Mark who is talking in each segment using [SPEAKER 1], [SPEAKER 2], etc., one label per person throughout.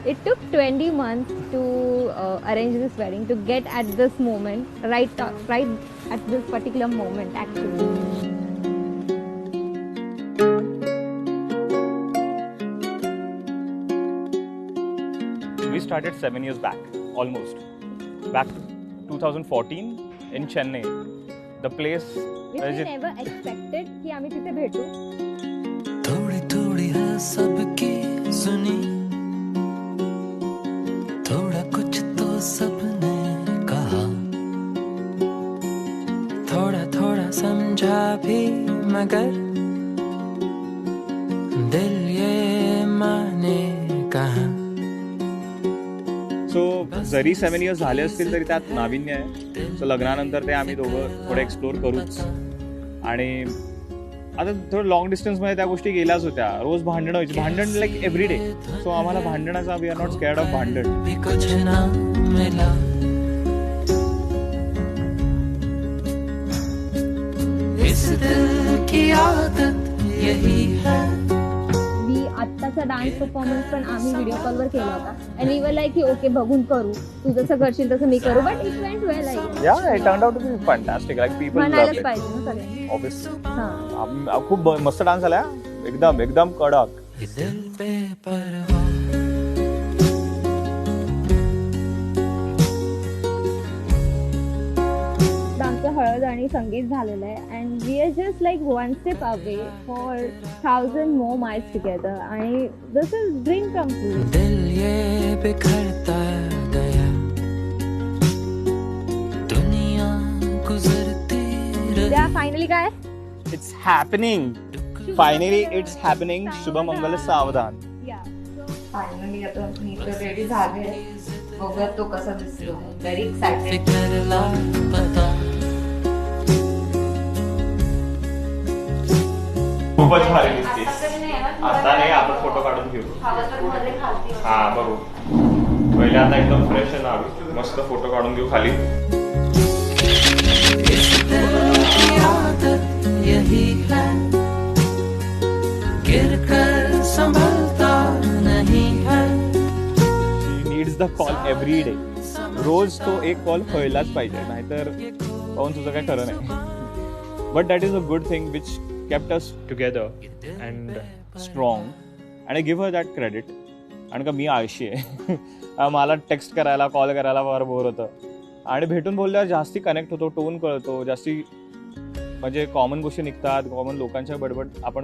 [SPEAKER 1] It took 20 months to arrange this wedding, to get at this moment, right at this particular moment actually.
[SPEAKER 2] We started 7 years back, almost. Back to 2014 in Chennai. The place
[SPEAKER 1] Which we never expected कि आम्ही तिथे भेटू.
[SPEAKER 3] थोड़ी थोड़ी है सबकी सुनी, थोड़ा कुछ तो सबने कहा, थोड़ा थोड़ा समझा भी मगर दिल ये माने कहा.
[SPEAKER 2] सो जरी 7 years झाले असतील तरी त्यात नाविन्य आहे. सो लग्नानंतर ते आम्ही दोघं थोडं एक्सप्लोर करूच. आणि आता थोडं लॉंग डिस्टन्समध्ये त्या गोष्टी गेल्याच होत्या. रोज भांडणं व्हायची, भांडण लाईक एव्हरी डे. सो आम्हाला भांडणाचा we are not scared of भांडण.
[SPEAKER 3] कुछ ना मिला, इस दिल की आदत यही है.
[SPEAKER 1] आत्ताचा डान्स परफॉर्मन्स पण आम्ही व्हिडिओ कॉलवर केला होता. अँड वी वर लाईक की ओके बघून करू, तू जसं करशील तसं मी करू. But it went well.
[SPEAKER 2] Yeah it turned out to be fantastic. Like people
[SPEAKER 1] म्हणायलाच पाहिजे ना सगळ्यांनी.
[SPEAKER 2] ऑब्वियसली खूप मस्त डान्स झाला. एकदम एकदम कडक.
[SPEAKER 3] दिल पे परवाह.
[SPEAKER 1] आमचं हळद आणि संगीत झालेलं आहे. And we are just like one step away for 1000 more miles together. आणि this is dream come true.
[SPEAKER 3] दिल ये बिखरता गया, दुनिया गुजरती
[SPEAKER 1] त्या फायनली काय
[SPEAKER 2] it's happening. Finally it's happening. शुभमंगल सावधान.
[SPEAKER 4] फायनली आता मी तर रेडी झाले. बघूया तो कसा दिसतो. Very excited.
[SPEAKER 3] फिकरला पता.
[SPEAKER 2] खूपच भारी दिसतेस. आता नाही, आपण फोटो काढून घेऊ. हा बघू. पहिले आता एकदम फ्रेश आहे ना, मस्त फोटो काढून घेऊ खाली.
[SPEAKER 3] इस दिल की आदत यही है, गिर कर संभलता नहीं है.
[SPEAKER 2] Needs the call every day. रोज तो एक कॉल व्हायलाच पाहिजे, नाहीतर पाहून तुझं काय खरं नाही. But that is a good thing which kept us together and strong, and I give her that credit. कारण का मी आळशी आहे. मला टेक्स्ट करायला, कॉल करायला फार बोर होतं. आणि भेटून बोलल्यावर जास्ती कनेक्ट होतो, टोन कळतो, जास्ती म्हणजे कॉमन गोष्टी निघतात, कॉमन लोकांच्या बडबड आपण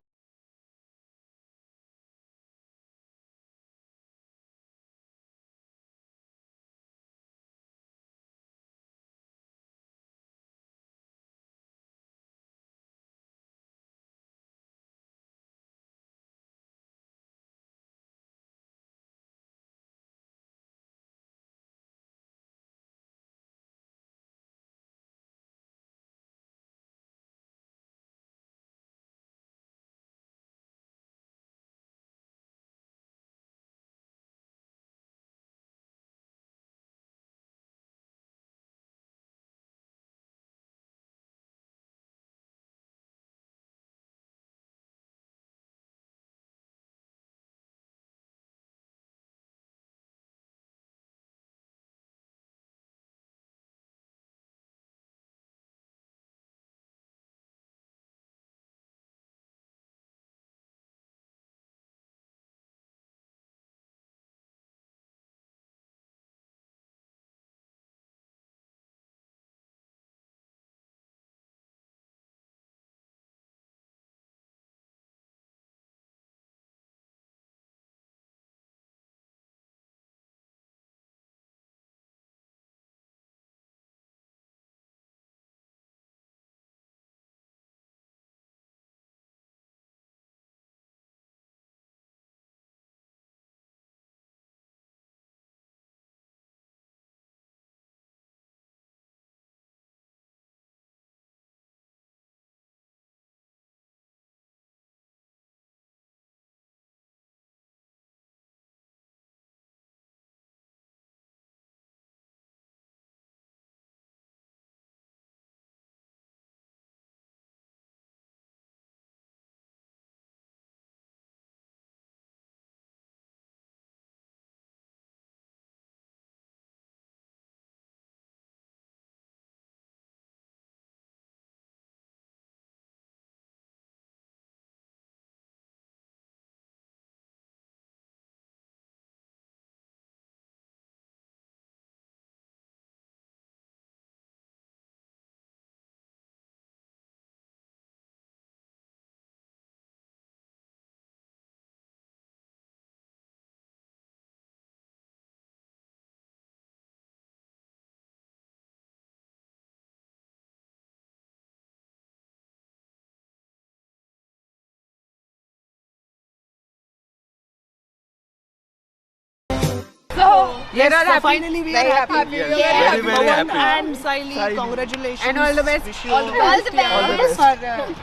[SPEAKER 5] Yes, finally we are happy.
[SPEAKER 2] Very, very happy.
[SPEAKER 5] And Saili, congratulations.
[SPEAKER 4] And all the best.
[SPEAKER 5] Wish you all the
[SPEAKER 4] All the best.
[SPEAKER 5] for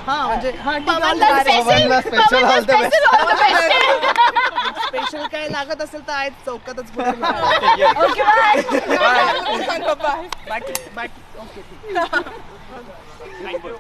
[SPEAKER 5] हाँ म्हणजे हाँ ठीक आहे, all the best. स्पेशल काय लागत असेल तर आहेत चौकातच बोलून.
[SPEAKER 4] Okay, bye.
[SPEAKER 5] बाकी ओके
[SPEAKER 2] Thank you.